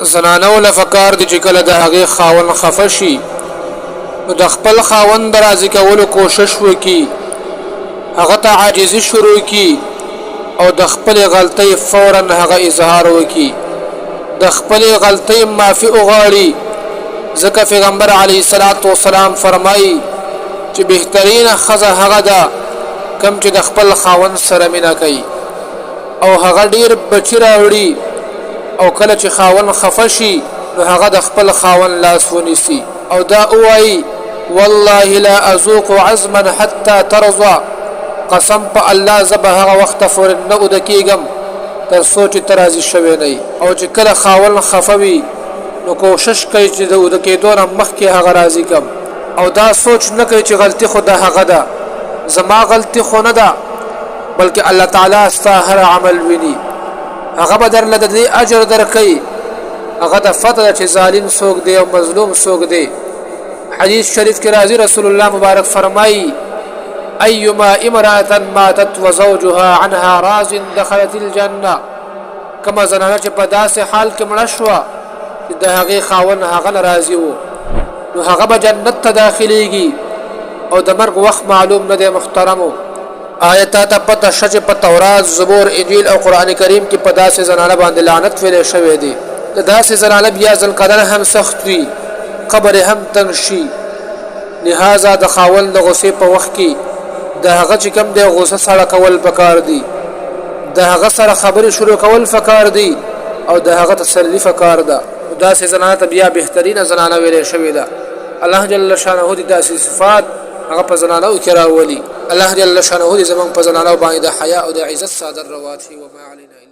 زنانو لفکار دی چې کله د هغې خاوند خفه شي نو د خپل خاوند راضي کولو کوشش وکړي، هغه ته عاجزي شروع کړي او د خپل غلطۍ فورا هغه اظهار وکړي، د خپل غلطۍ معافي وغواړي. ځکه پیغمبر علیه الصلاة والسلام فرمایي چې بهترینه ښځه هغه ده کوم چې د خپل خاوند سره مینه کوي او هغه ډیر بچي راوړي، او کله چې خاوند خفه شي نو هغه د خپل خاوند لاس ونیسي او دا وایي والله لا اذوق عزما حتى ترضى، قسم په الله زه به هغه وخت پورې نه اوده کېږم تر څو چې ته راضي شوی نه یې. او چې کله خاوند خفه وي نو کوشش کوي چې د اوده کېدو نه مخکې هغه راضي کړم، او دا سوچ نه کوي چې غلطي خو د هغه ده، زما غلطي خو نه ده، بلکې الله تعالی ستا هر عمل ویني، هغه به درله د دې اجر درکوي. هغه ته فتح ده چې ظالم څوک دی او مظلوم څوک دی. حدیث شریف کې راځي رسول الله مبارک فرمایي ایما امرأة ماتت وزوجها عنها راض دخلت الجنه، کما زنانه چې په داسې حال کې مړه شوه چې د هغې خاوند هغه نه راضي و نو هغه به جنت ته داخلیږي او د مرګ وخت معلوم نه دی. محترمو، آیا تا ته پته شته چې په تورات، زبور، انجیل او قرآن کریم کې په داسې زنانه باندې لعنت ویلی شوی دی؟ د داسې زنانه بیا ځلقدر هم سخت وي، قبر هم تنګ شي، لهذا د خاوند د غصې په وخت کې د هغه چې کوم دی غصه سړه کول پکار دي، د هغه سره خبرې شروع کول پکار دي او د هغه تسلی پکار ده. داسې زنانه ته بیا بهترینه زنانه ویلی شوې ده. الله جل شانه دې داسې صفات هغه په زنانو کې راولي. الله جل شانه دې زموږ په زنانو باندې د حیا او د عزت صادر روات شي. وما علينا